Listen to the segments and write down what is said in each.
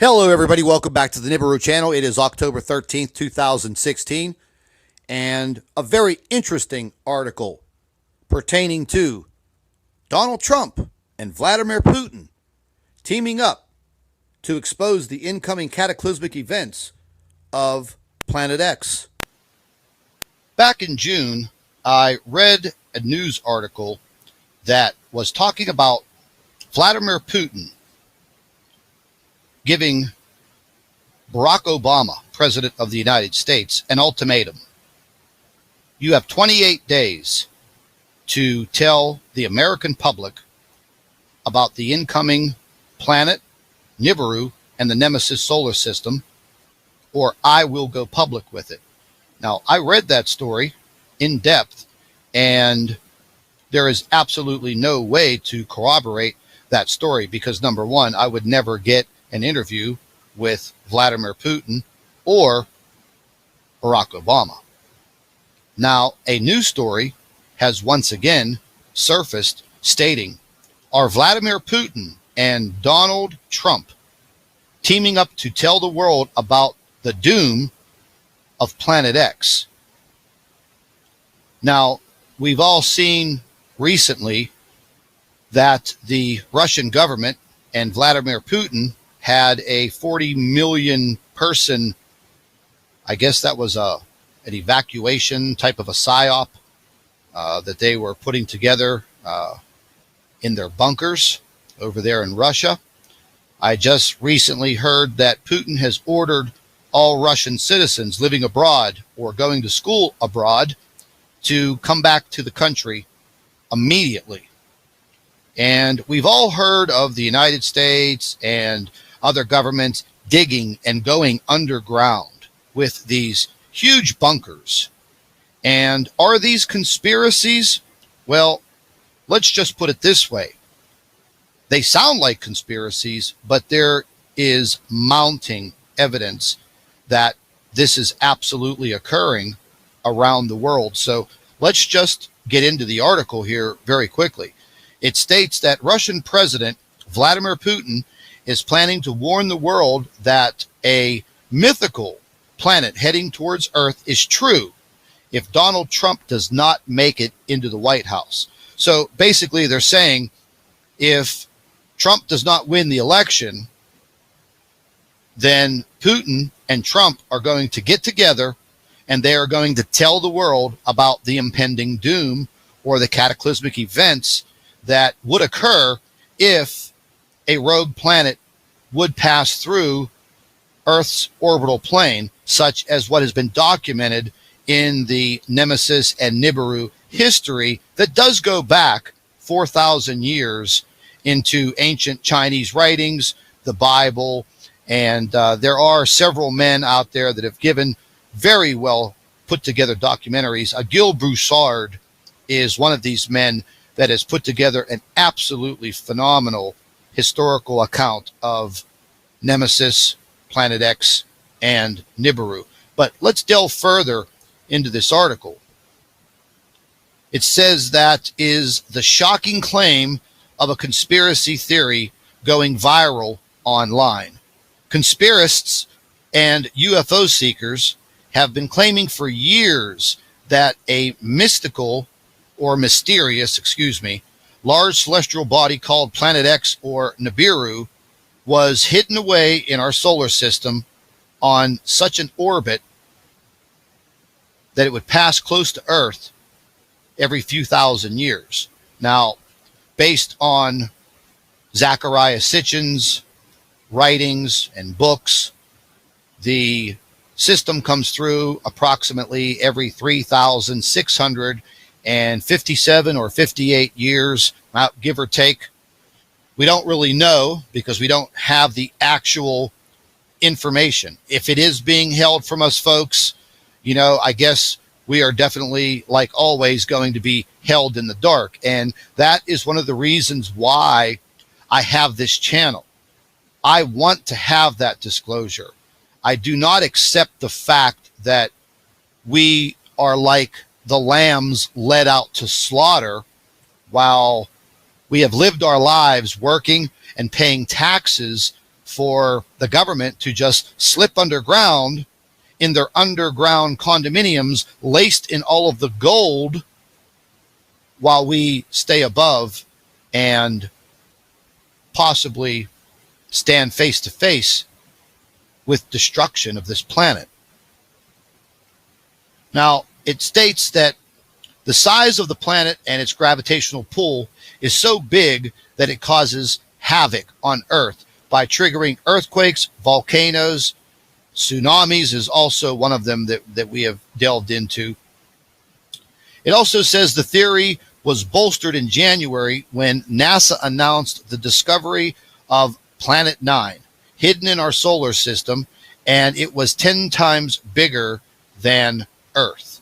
Hello, everybody. Welcome back to the NIBIRU channel. It is October 13th, 2016, and a very interesting article pertaining to Donald Trump and Vladimir Putin teaming up to expose the incoming cataclysmic events of Planet X. Back in June, I read a news article that was talking about Vladimir Putin giving Barack Obama, President of the United States, an ultimatum. You have 28 days to tell the American public about the incoming planet, NIBIRU, and the Nemesis solar system, or I will go public with it. Now, I read that story in depth, and there is absolutely no way to corroborate that story because, number one, I would never get an interview with Vladimir Putin or Barack Obama. Now, a news story has once again surfaced stating, are Vladimir Putin and Donald Trump teaming up to tell the world about the doom of Planet X? Now, we've all seen recently that the Russian government and Vladimir Putin had a 40 million person, I guess that was an evacuation type of a psyop that they were putting together in their bunkers over there in Russia. I just recently heard that Putin has ordered all Russian citizens living abroad or going to school abroad to come back to the country immediately. And we've all heard of the United States and other governments digging and going underground with these huge bunkers. And are these conspiracies? Well, let's just put it this way. They sound like conspiracies, but there is mounting evidence that this is absolutely occurring around the world. So let's just get into the article here very quickly. It states that Russian President Vladimir Putin is planning to warn the world that a mythical planet heading towards Earth is true if Donald Trump does not make it into the White House. So basically they're saying if Trump does not win the election, then Putin and Trump are going to get together and they are going to tell the world about the impending doom or the cataclysmic events that would occur if a rogue planet would pass through Earth's orbital plane, such as what has been documented in the Nemesis and NIBIRU history that does go back 4,000 years into ancient Chinese writings, the Bible, and there are several men out there that have given very well put together documentaries. Gil Broussard is one of these men that has put together an absolutely phenomenal historical account of Nemesis, Planet X, and NIBIRU. But let's delve further into this article. It says that is the shocking claim of a conspiracy theory going viral online. Conspiracists and UFO seekers have been claiming for years that a mysterious, large celestial body called Planet X or NIBIRU was hidden away in our solar system on such an orbit that it would pass close to Earth every few thousand years. Now, based on Zecharia Sitchin's writings and books, the system comes through approximately every 3,657 or 58 years, give or take. We don't really know because we don't have the actual information. If it is being held from us folks, I guess we are definitely, like always, going to be held in the dark. And that is one of the reasons why I have this channel. I want to have that disclosure. I do not accept the fact that we are like the lambs led out to slaughter while we have lived our lives working and paying taxes for the government to just slip underground in their underground condominiums laced in all of the gold while we stay above and possibly stand face to face with destruction of this planet. Now, it states that the size of the planet and its gravitational pull is so big that it causes havoc on Earth by triggering earthquakes, volcanoes, tsunamis is also one of them that we have delved into. It also says the theory was bolstered in January when NASA announced the discovery of Planet 9, hidden in our solar system, and it was 10 times bigger than Earth.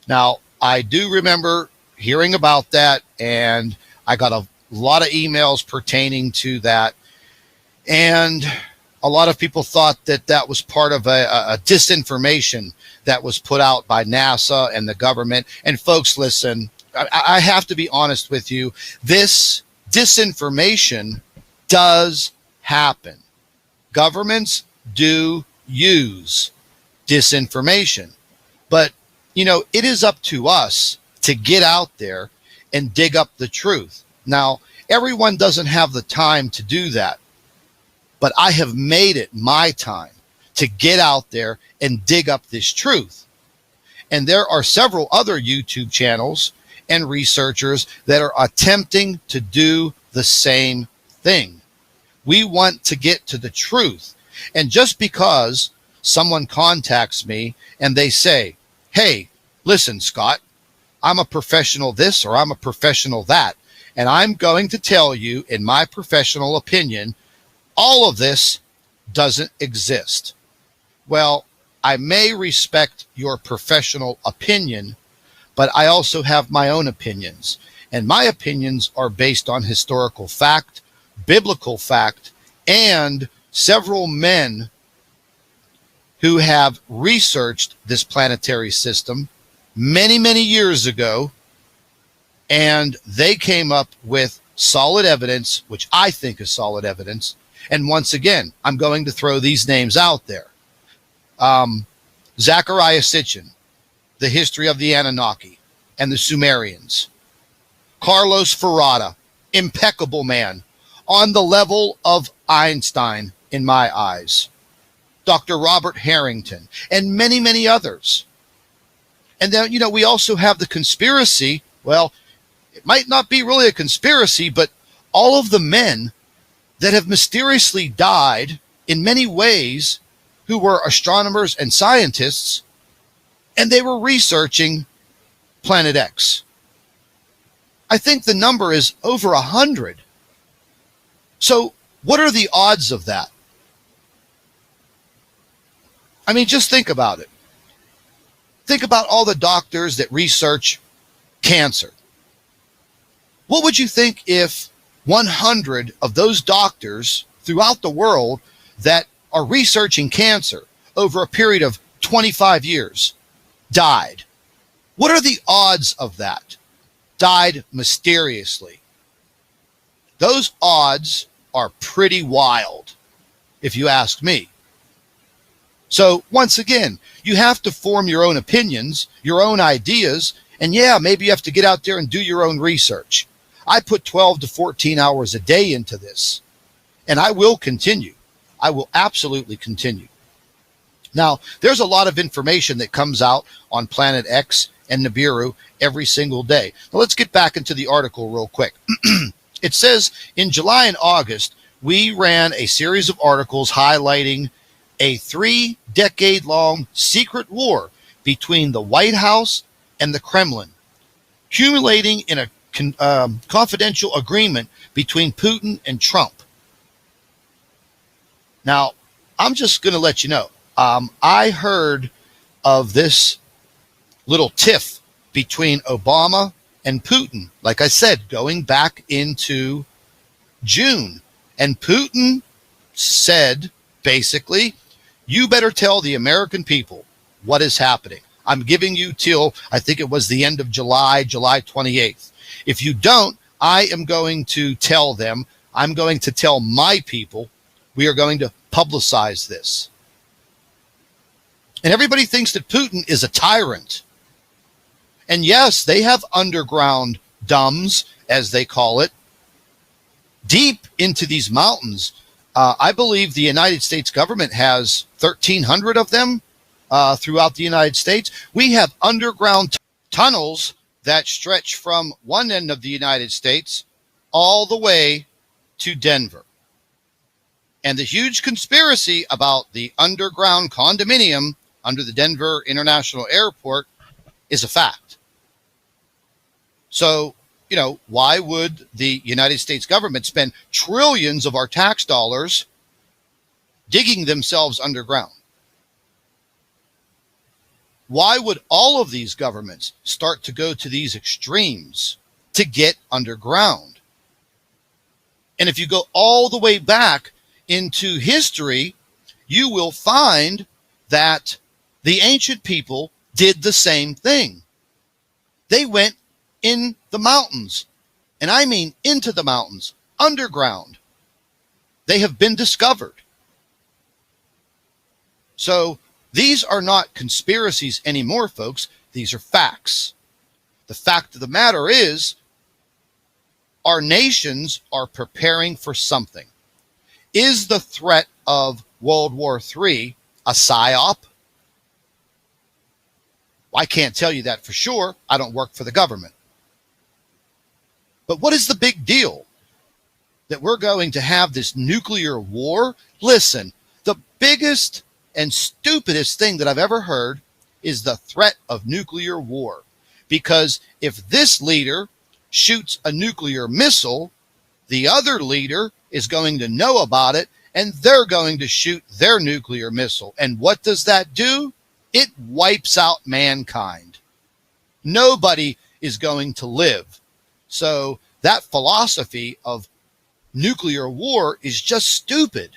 Now, I do remember hearing about that, and I got a lot of emails pertaining to that. And a lot of people thought that that was part of a disinformation that was put out by NASA and the government. And folks, listen, I have to be honest with you. This disinformation does happen. Governments do use disinformation. But, you know, it is up to us to get out there and dig up the truth. Now, everyone doesn't have the time to do that, but I have made it my time to get out there and dig up this truth. And there are several other YouTube channels and researchers that are attempting to do the same thing. We want to get to the truth. And just because someone contacts me and they say, hey, listen, Scott, I'm a professional this or I'm a professional that, and I'm going to tell you, in my professional opinion, all of this doesn't exist. Well, I may respect your professional opinion, but I also have my own opinions. And my opinions are based on historical fact, biblical fact, and several men who have researched this planetary system many, many years ago, and they came up with solid evidence, which I think is solid evidence. And once again, I'm going to throw these names out there. Zechariah Sitchin, The History of the Anunnaki and the Sumerians. Carlos Ferrata, impeccable man, on the level of Einstein in my eyes. Dr. Robert Harrington, and many, many others. And then, you know, we also have the conspiracy. Well, it might not be really a conspiracy, but all of the men that have mysteriously died in many ways who were astronomers and scientists, and they were researching Planet X. I think the number is over 100. So what are the odds of that? I mean, just think about it. Think about all the doctors that research cancer. What would you think if 100 of those doctors throughout the world that are researching cancer over a period of 25 years died? What are the odds of that? Died mysteriously. Those odds are pretty wild, if you ask me. So once again, you have to form your own opinions, your own ideas, and yeah, maybe you have to get out there and do your own research. I put 12 to 14 hours a day into this, and I will continue. I will absolutely continue. Now, there's a lot of information that comes out on Planet X and NIBIRU every single day. Now, let's get back into the article real quick. It says, in July and August, we ran a series of articles highlighting a 3-decade-long secret war between the White House and the Kremlin, culminating in a confidential agreement between Putin and Trump. Now, I'm just going to let you know, I heard of this little tiff between Obama and Putin, like I said, going back into June. And Putin said, basically, you better tell the American people what is happening. I'm giving you till, I think it was the end of July 28th. If you don't, I am going to tell them, I'm going to tell my people We are going to publicize this. And everybody thinks that Putin is a tyrant. And yes, they have underground dumbs, as they call it, deep into these mountains. I believe the United States government has 1,300 of them throughout the United States. We have underground tunnels that stretch from one end of the United States all the way to Denver. And the huge conspiracy about the underground condominium under the Denver International Airport is a fact. So, why would the United States government spend trillions of our tax dollars digging themselves underground? Why would all of these governments start to go to these extremes to get underground? And if you go all the way back into history, you will find that the ancient people did the same thing. They went in the mountains, and I mean into the mountains, underground. They have been discovered. So these are not conspiracies anymore, folks. These are facts. The fact of the matter is, our nations are preparing for something. Is the threat of World War III a psyop? I can't tell you that for sure. I don't work for the government. But what is the big deal? That we're going to have this nuclear war? Listen, the biggest and stupidest thing that I've ever heard is the threat of nuclear war. Because if this leader shoots a nuclear missile, the other leader is going to know about it, and they're going to shoot their nuclear missile. And what does that do? It wipes out mankind. Nobody is going to live. So that philosophy of nuclear war is just stupid.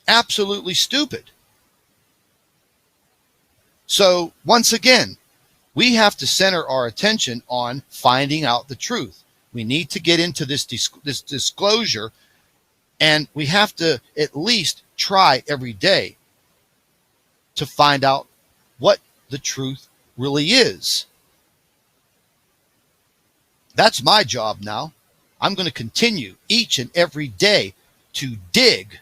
Absolutely stupid. So once again, we have to center our attention on finding out the truth. We need to get into this disclosure, and we have to at least try every day to find out what the truth really is. That's my job now. I'm going to continue each and every day to dig.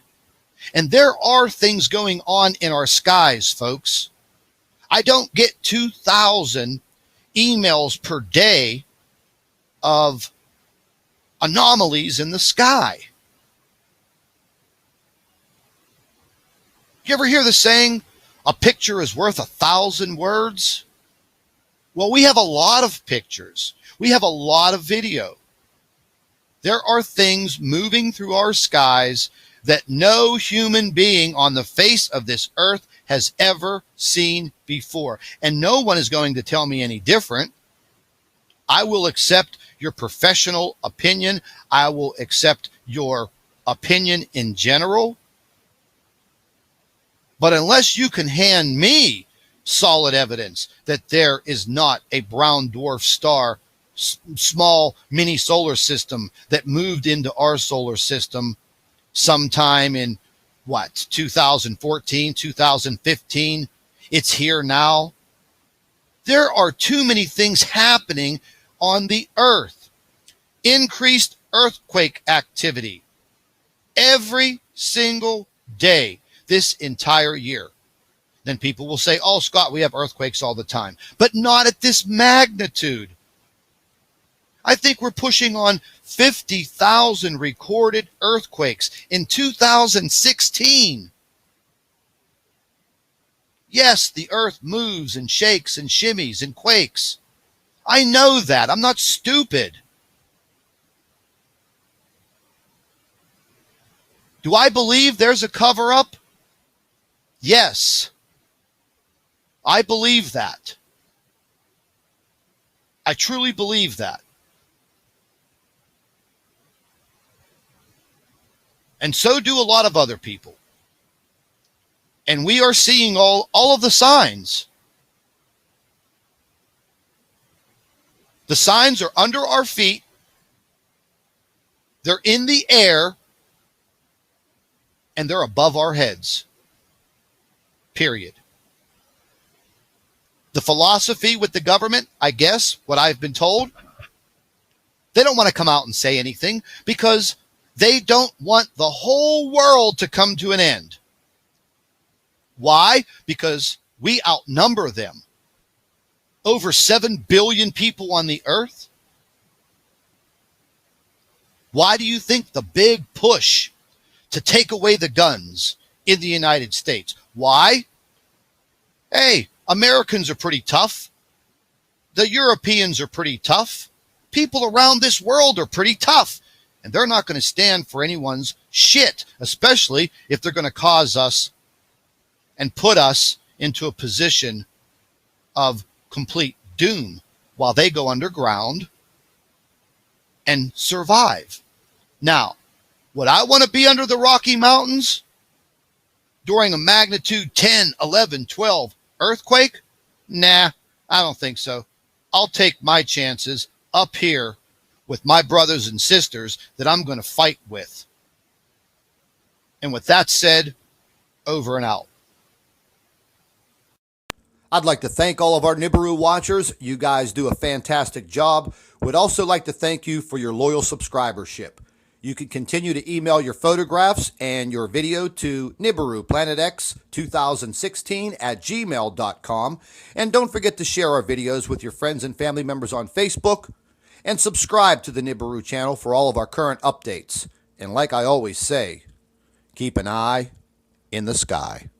And there are things going on in our skies, folks. I don't get 2,000 emails per day of anomalies in the sky. You ever hear the saying, a picture is worth 1,000 words? Well, we have a lot of pictures. We have a lot of video. There are things moving through our skies that no human being on the face of this earth has ever seen before. And no one is going to tell me any different. I will accept your professional opinion. I will accept your opinion in general. But unless you can hand me solid evidence that there is not a brown dwarf star, small mini solar system that moved into our solar system sometime in 2014, 2015, it's here now. There are too many things happening on the earth. Increased earthquake activity every single day this entire year. Then people will say, oh, Scott, we have earthquakes all the time, but not at this magnitude. I think we're pushing on 50,000 recorded earthquakes in 2016. Yes, the earth moves and shakes and shimmies and quakes. I know that. I'm not stupid. Do I believe there's a cover-up? Yes. I believe that. I truly believe that. And so do a lot of other people. And we are seeing all of the signs. The signs are under our feet. They're in the air. and they're above our heads. Period. The philosophy with the government, I guess, what I've been told, they don't want to come out and say anything because they don't want the whole world to come to an end. Why? Because we outnumber them. Over 7 billion people on the earth. Why do you think the big push to take away the guns in the United States? Why? Hey, Americans are pretty tough. The Europeans are pretty tough. People around this world are pretty tough. And they're not going to stand for anyone's shit, especially if they're going to cause us and put us into a position of complete doom while they go underground and survive. Now, would I want to be under the Rocky Mountains during a magnitude 10, 11, 12 earthquake? Nah, I don't think so. I'll take my chances up here with my brothers and sisters that I'm going to fight with. And with that said, over and out. I'd like to thank all of our NIBIRU watchers. You guys do a fantastic job. Would also like to thank you for your loyal subscribership. You can continue to email your photographs and your video to NIBIRUPlanetX2016@gmail.com. And don't forget to share our videos with your friends and family members on Facebook. And subscribe to the NIBIRU channel for all of our current updates. And like I always say, keep an eye in the sky.